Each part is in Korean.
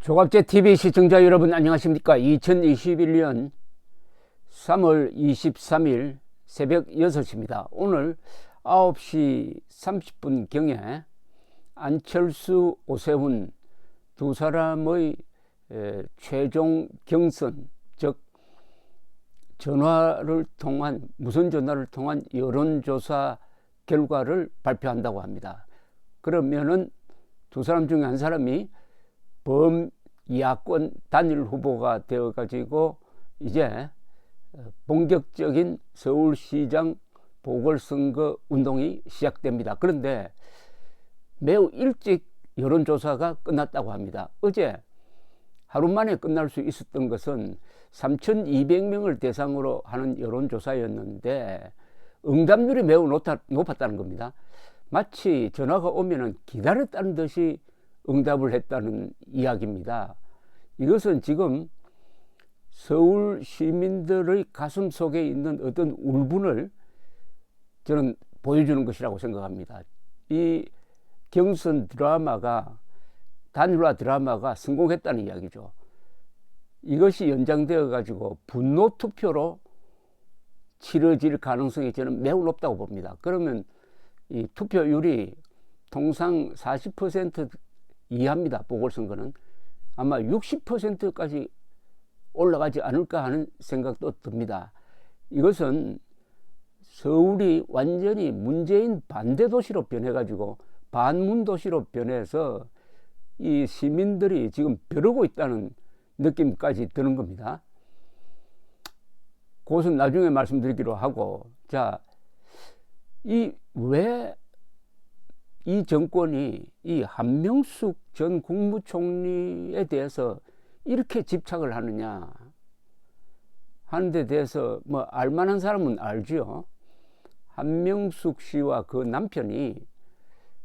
조갑제 TV 시청자 여러분 안녕하십니까? 2021년 3월 23일 새벽 6시입니다. 오늘 9시 30분 경에 안철수, 오세훈 두 사람의 최종 경선, 즉 전화를 통한, 무선 전화를 통한 여론조사 결과를 발표한다고 합니다. 그러면은 두 사람 중에 한 사람이 범야권 단일 후보가 되어 가지고 이제 본격적인 서울시장 보궐선거 운동이 시작됩니다. 그런데 매우 일찍 여론조사가 끝났다고 합니다. 어제 하루 만에 끝날 수 있었던 것은 3,200명을 대상으로 하는 여론조사였는데 응답률이 매우 높았다는 겁니다. 마치 전화가 오면은 기다렸다는 듯이 응답을 했다는 이야기입니다. 이것은 지금 서울 시민들의 가슴 속에 있는 어떤 울분을 저는 보여주는 것이라고 생각합니다. 이 경선 드라마가, 단일화 드라마가 성공했다는 이야기죠. 이것이 연장되어 가지고 분노 투표로 치러질 가능성이 저는 매우 높다고 봅니다. 그러면 이 투표율이 통상 40% 이하입니다. 보궐선거는 아마 60%까지 올라가지 않을까 하는 생각도 듭니다. 이것은 서울이 완전히 문재인 반대 도시로 변해가지고 반문 도시로 변해서 이 시민들이 지금 벼르고 있다는 느낌까지 드는 겁니다. 그것은 나중에 말씀드리기로 하고, 자, 왜 이 정권이 이 한명숙 전 국무총리에 대해서 이렇게 집착을 하느냐 하는 데 대해서 뭐 알만한 사람은 알죠. 한명숙 씨와 그 남편이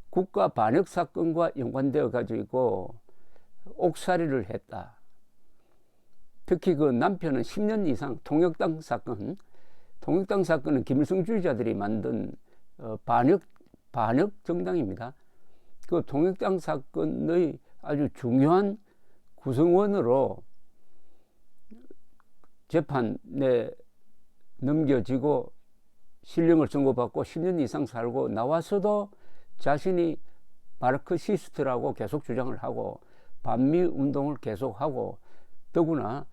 국가 반역 사건과 연관되어 가지고 옥살이를 했다. 특히 그 남편은 10년 이상 통역당 사건은 김일성주의자들이 만든 반역 정당입니다. 그 통역당 사건의 아주 중요한 구성원으로 재판에 넘겨지고 실형을 선고받고 10년 이상 살고 나와서도 자신이 마르크시스트라고 계속 주장을 하고 반미 운동을 계속하고, 더구나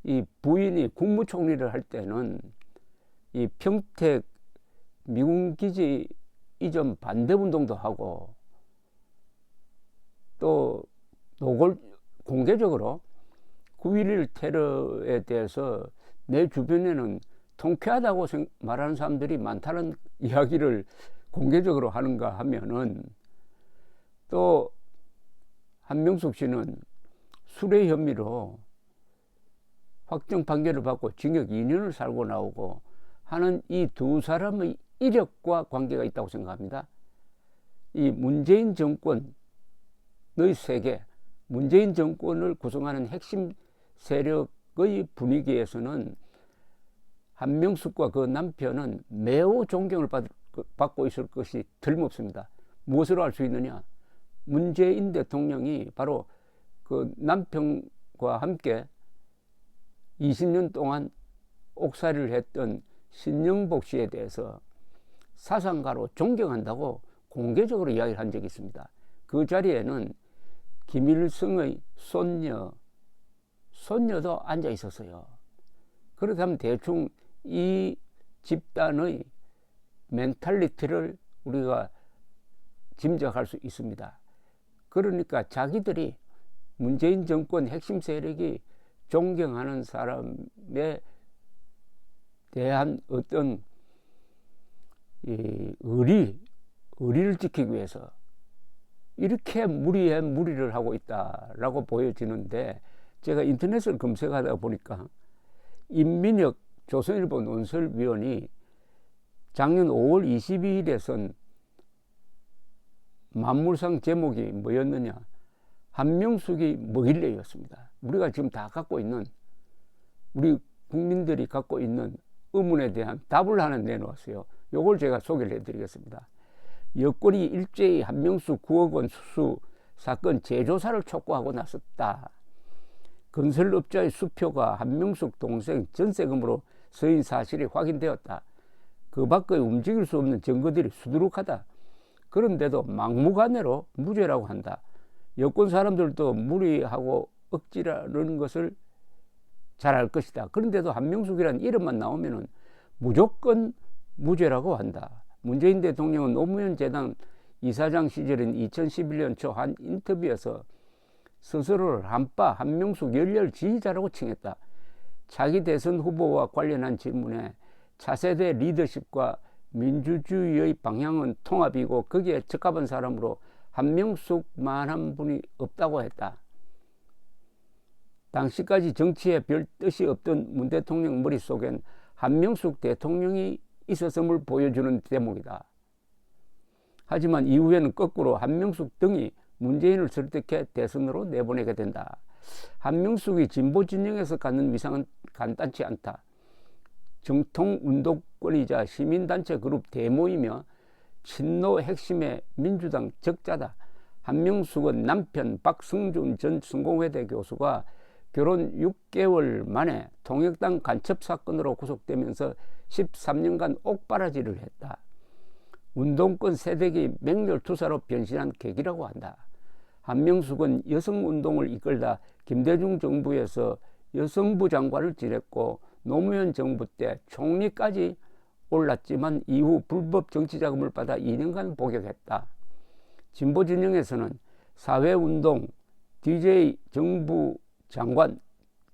이 부인이 국무총리를 할 때는 이 평택 미군 기지 이전 반대 운동도 하고, 또 공개적으로 9.11 테러에 대해서 내 주변에는 통쾌하다고 말하는 사람들이 많다는 이야기를 공개적으로 하는가 하면은, 또 한명숙 씨는 술의 혐의로 확정 판결을 받고 징역 2년을 살고 나오고 하는 이 두 사람의 이력과 관계가 있다고 생각합니다. 이 문재인 정권의 세계, 문재인 정권을 구성하는 핵심 세력의 분위기에서는 한명숙과 그 남편은 매우 존경을 받고 있을 것이 틀림없습니다. 무엇으로 알 수 있느냐? 문재인 대통령이 바로 그 남편과 함께 20년 동안 옥살이를 했던 신영복 씨에 대해서 사상가로 존경한다고 공개적으로 이야기를 한 적이 있습니다. 그 자리에는 김일성의 손녀도 앉아 있었어요. 그렇다면 대충 이 집단의 멘탈리티를 우리가 짐작할 수 있습니다. 그러니까 자기들이 문재인 정권 핵심 세력이 존경하는 사람에 대한 어떤 이 의리를 지키기 위해서 이렇게 무리를 하고 있다라고 보여지는데, 제가 인터넷을 검색하다 보니까 임민혁 조선일보 논설위원이 작년 5월 22일에 쓴 만물상 제목이 뭐였느냐? 한명숙이 뭐길래였습니다. 우리가 지금 다 갖고 있는, 우리 국민들이 갖고 있는 의문에 대한 답을 하나 내놓았어요. 요걸 제가 소개를 해드리겠습니다. 여권이 일제히 한명숙 9억 원 수수 사건 재조사를 촉구하고 나섰다. 건설업자의 수표가 한명숙 동생 전세금으로 서인 사실이 확인되었다. 그 밖의 움직일 수 없는 증거들이 수두룩하다. 그런데도 막무가내로 무죄라고 한다. 여권 사람들도 무리하고 억지라는 것을 잘 알 것이다. 그런데도 한명숙이라는 이름만 나오면은 무조건 무죄라고 한다. 문재인 대통령은 노무현 재단 이사장 시절인 2011년 초 한 인터뷰에서 스스로를 한빠 한명숙 열렬 지지자라고 칭했다. 차기 대선 후보와 관련한 질문에 차세대 리더십과 민주주의의 방향은 통합이고 거기에 적합한 사람으로 한명숙만한 분이 없다고 했다. 당시까지 정치에 별 뜻이 없던 문 대통령 머릿속엔 한명숙 대통령이 있었음을 보여주는 대목이다. 하지만 이후에는 거꾸로 한명숙 등이 문재인을 설득해 대선으로 내보내게 된다. 한명숙이 진보 진영에서 갖는 위상은 간단치 않다. 정통 운동권이자 시민단체 그룹 대모이며 친노 핵심의 민주당 적자다. 한명숙은 남편 박승준 전 성공회대 교수가 결혼 6개월 만에 통역당 간첩 사건으로 구속되면서 13년간 옥바라지를 했다. 운동권 세대기 맹렬투사로 변신한 계기라고 한다. 한명숙은 여성운동을 이끌다 김대중 정부에서 여성부 장관을 지냈고 노무현 정부 때 총리까지 올랐지만 이후 불법 정치자금을 받아 2년간 복역했다. 진보 진영에서는 사회운동, DJ 정부 장관,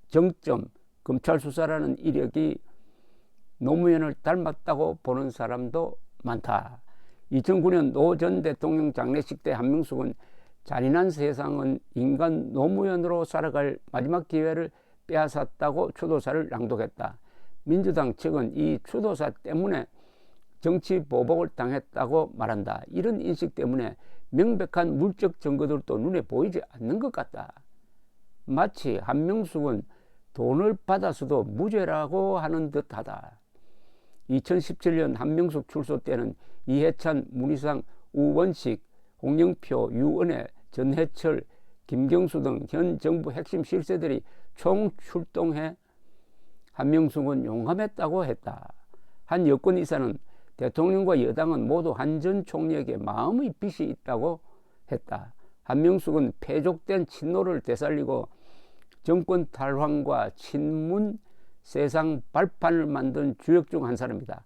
정점, 검찰 수사라는 이력이 노무현을 닮았다고 보는 사람도 많다. 2009년 노 전 대통령 장례식 때 한명숙은 잔인한 세상은 인간 노무현으로 살아갈 마지막 기회를 빼앗았다고 추도사를 낭독했다. 민주당 측은 이 추도사 때문에 정치 보복을 당했다고 말한다. 이런 인식 때문에 명백한 물적 증거들도 눈에 보이지 않는 것 같다. 마치 한명숙은 돈을 받아서도 무죄라고 하는 듯하다. 2017년 한명숙 출소 때는 이해찬, 문희상, 우원식, 홍영표, 유은혜, 전해철, 김경수 등 현 정부 핵심 실세들이 총출동해 한명숙은 용감했다고 했다. 한 여권 이사는 대통령과 여당은 모두 한 전 총리에게 마음의 빚이 있다고 했다. 한명숙은 폐족된 친노를 되살리고 정권 탈환과 친문 세상 발판을 만든 주역 중 한 사람이다.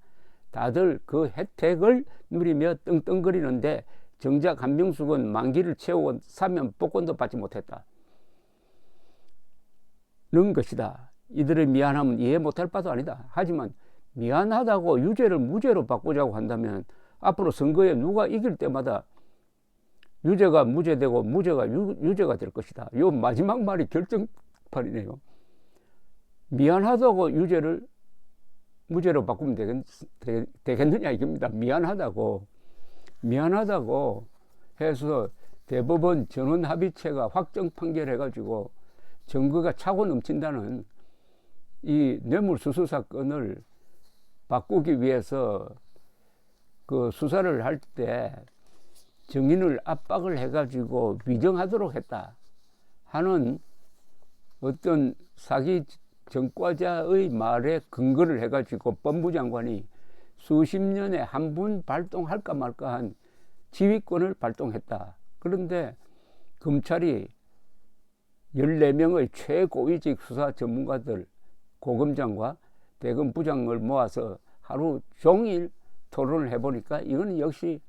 다들 그 혜택을 누리며 떵떵거리는데 정작 한명숙은 만기를 채우고 사면 복권도 받지 못했다. 는 것이다. 이들의 미안함은 이해 못할 바도 아니다. 하지만 미안하다고 유죄를 무죄로 바꾸자고 한다면 앞으로 선거에 누가 이길 때마다 유죄가 무죄되고 무죄가 유죄가 될 것이다. 이 마지막 말이 결정판이네요. 미안하다고 유죄를 무죄로 바꾸면 되겠느냐 이겁니다. 미안하다고 해서 대법원 전원합의체가 확정 판결해가지고 증거가 차고 넘친다는 이 뇌물수수 사건을 바꾸기 위해서 그 수사를 할 때 증인을 압박을 해가지고 위정하도록 했다 하는 어떤 사기 전과자의 말에 근거를 해가지고 법무장관이 수십 년에 한 번 발동할까 말까 한 지휘권을 발동했다. 그런데 검찰이 14명의 최고위직 수사 전문가들, 고검장과 대검 부장을 모아서 하루 종일 토론을 해보니까 이거는 역시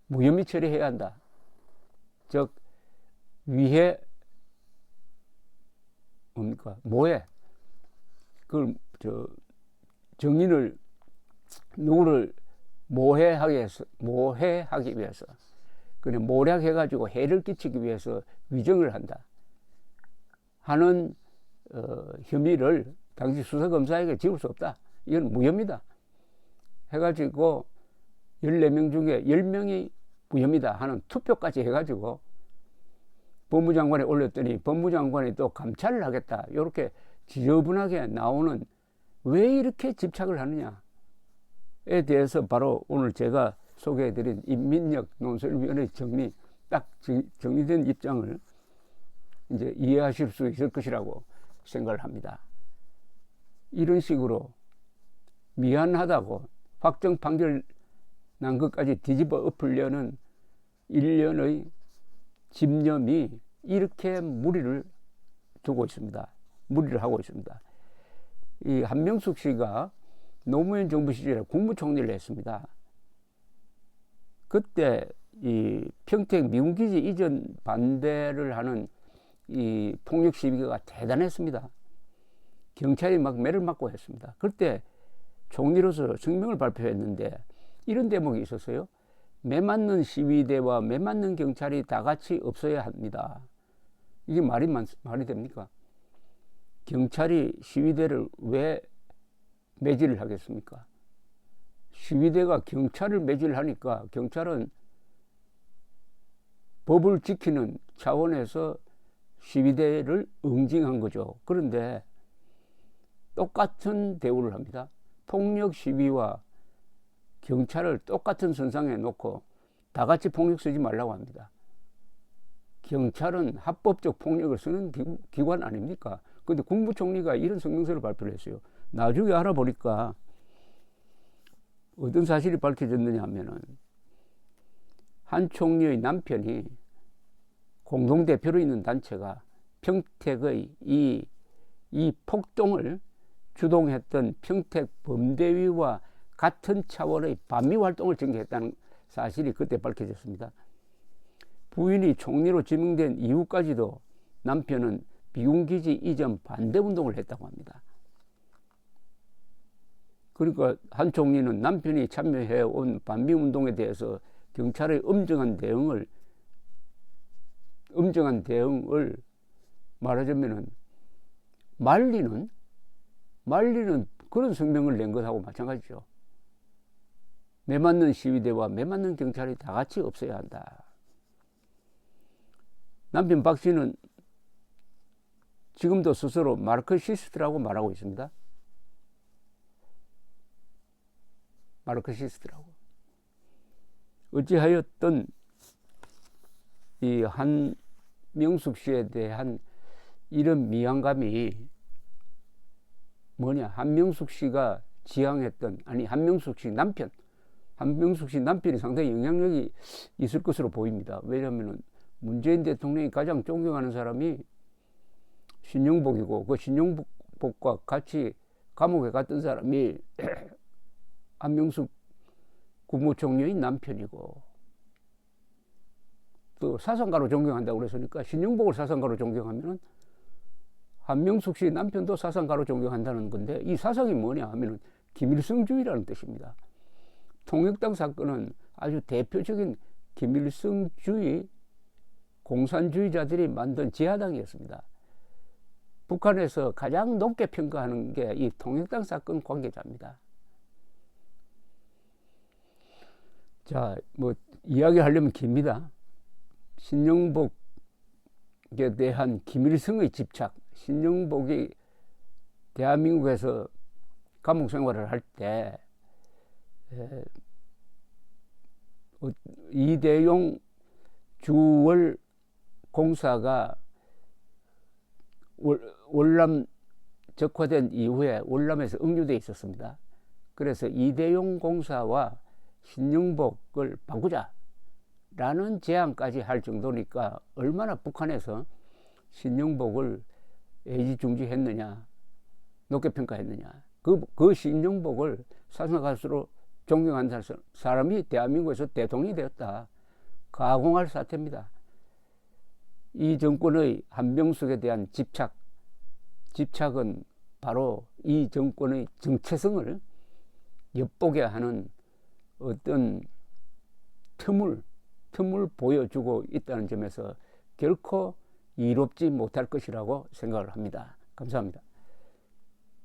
무혐의 처리해야 한다. 즉 위해 뭡니까? 모해. 그걸 정인을 누구를 모해하기 위해서 그냥 모략해가지고 해를 끼치기 위해서 위정을 한다 하는 혐의를 당시 수사검사에게 지울 수 없다. 이건 무혐의다 해가지고 14명 중에 10명이 무혐의다 하는 투표까지 해가지고 법무장관에 올렸더니 법무장관이 또 감찰을 하겠다 이렇게 지저분하게 나오는 왜 이렇게 집착을 하느냐에 대해서 바로 오늘 제가 소개해드린 임민혁 논설위원회 딱 정리된 입장을 이제 이해하실 수 있을 것이라고 생각을 합니다. 이런 식으로 미안하다고 확정 판결 난 것까지 뒤집어 엎으려는 일련의 집념이 이렇게 무리를 두고 있습니다. 무리를 하고 있습니다. 이 한명숙 씨가 노무현 정부 시절에 국무총리를 했습니다. 그때 이 평택 미군기지 이전 반대를 하는 이 폭력 시위가 대단했습니다. 경찰이 막 매를 맞고 했습니다. 그때 총리로서 성명을 발표했는데 이런 대목이 있었어요. 매 맞는 시위대와 매 맞는 경찰이 다 같이 없어야 합니다. 이게 말이 됩니까? 경찰이 시위대를 왜 매질을 하겠습니까? 시위대가 경찰을 매질하니까 경찰은 법을 지키는 차원에서 시위대를 응징한 거죠. 그런데 똑같은 대우를 합니다. 폭력 시위와 경찰을 똑같은 선상에 놓고 다 같이 폭력 쓰지 말라고 합니다. 경찰은 합법적 폭력을 쓰는 기관 아닙니까? 그런데 국무총리가 이런 성명서를 발표를 했어요. 나중에 알아보니까 어떤 사실이 밝혀졌느냐 하면은 한 총리의 남편이 공동대표로 있는 단체가 평택의 이 폭동을 주동했던 평택 범대위와 같은 차원의 반미 활동을 전개했다는 사실이 그때 밝혀졌습니다. 부인이 총리로 지명된 이후까지도 남편은 미군기지 이전 반대 운동을 했다고 합니다. 그러니까 한 총리는 남편이 참여해온 반미 운동에 대해서 경찰의 엄정한 대응을 말하자면은 말리는 그런 성명을 낸 것하고 마찬가지죠. 매 맞는 시위대와 매 맞는 경찰이 다 같이 없어야 한다. 남편 박 씨는 지금도 스스로 마르크시스트라고 말하고 있습니다. 마르크시스트라고. 어찌하였든 이 한명숙 씨에 대한 이런 미안감이 뭐냐, 한명숙 씨가 지향했던, 아니 한명숙 씨 남편이 상당히 영향력이 있을 것으로 보입니다. 왜냐하면 문재인 대통령이 가장 존경하는 사람이 신용복이고 그 신용복과 같이 감옥에 갔던 사람이 한명숙 국무총리의 남편이고 또 사상가로 존경한다고 그랬으니까 신용복을 사상가로 존경하면 한명숙 씨 남편도 사상가로 존경한다는 건데 이 사상이 뭐냐 하면 김일성주의라는 뜻입니다. 통역당 사건은 아주 대표적인 김일성주의 공산주의자들이 만든 지하당이었습니다. 북한에서 가장 높게 평가하는 게 이 통역당 사건 관계자입니다. 자, 뭐 이야기하려면 깁니다. 신영복에 대한 김일성의 집착, 신영복이 대한민국에서 감옥 생활을 할 때 이대용 주월 공사가 월남 적화된 이후에 월남에서 응유되어 있었습니다. 그래서 이대용 공사와 신영복을 바꾸자라는 제안까지 할 정도니까 얼마나 북한에서 신영복을 애지중지했느냐, 높게 평가했느냐. 그 신영복을 사상가수로 존경한 사람이 대한민국에서 대통령이 되었다. 가공할 사태입니다. 이 정권의 한명숙에 대한 집착은 바로 이 정권의 정체성을 엿보게 하는 어떤 틈을 보여주고 있다는 점에서 결코 이롭지 못할 것이라고 생각을 합니다. 감사합니다.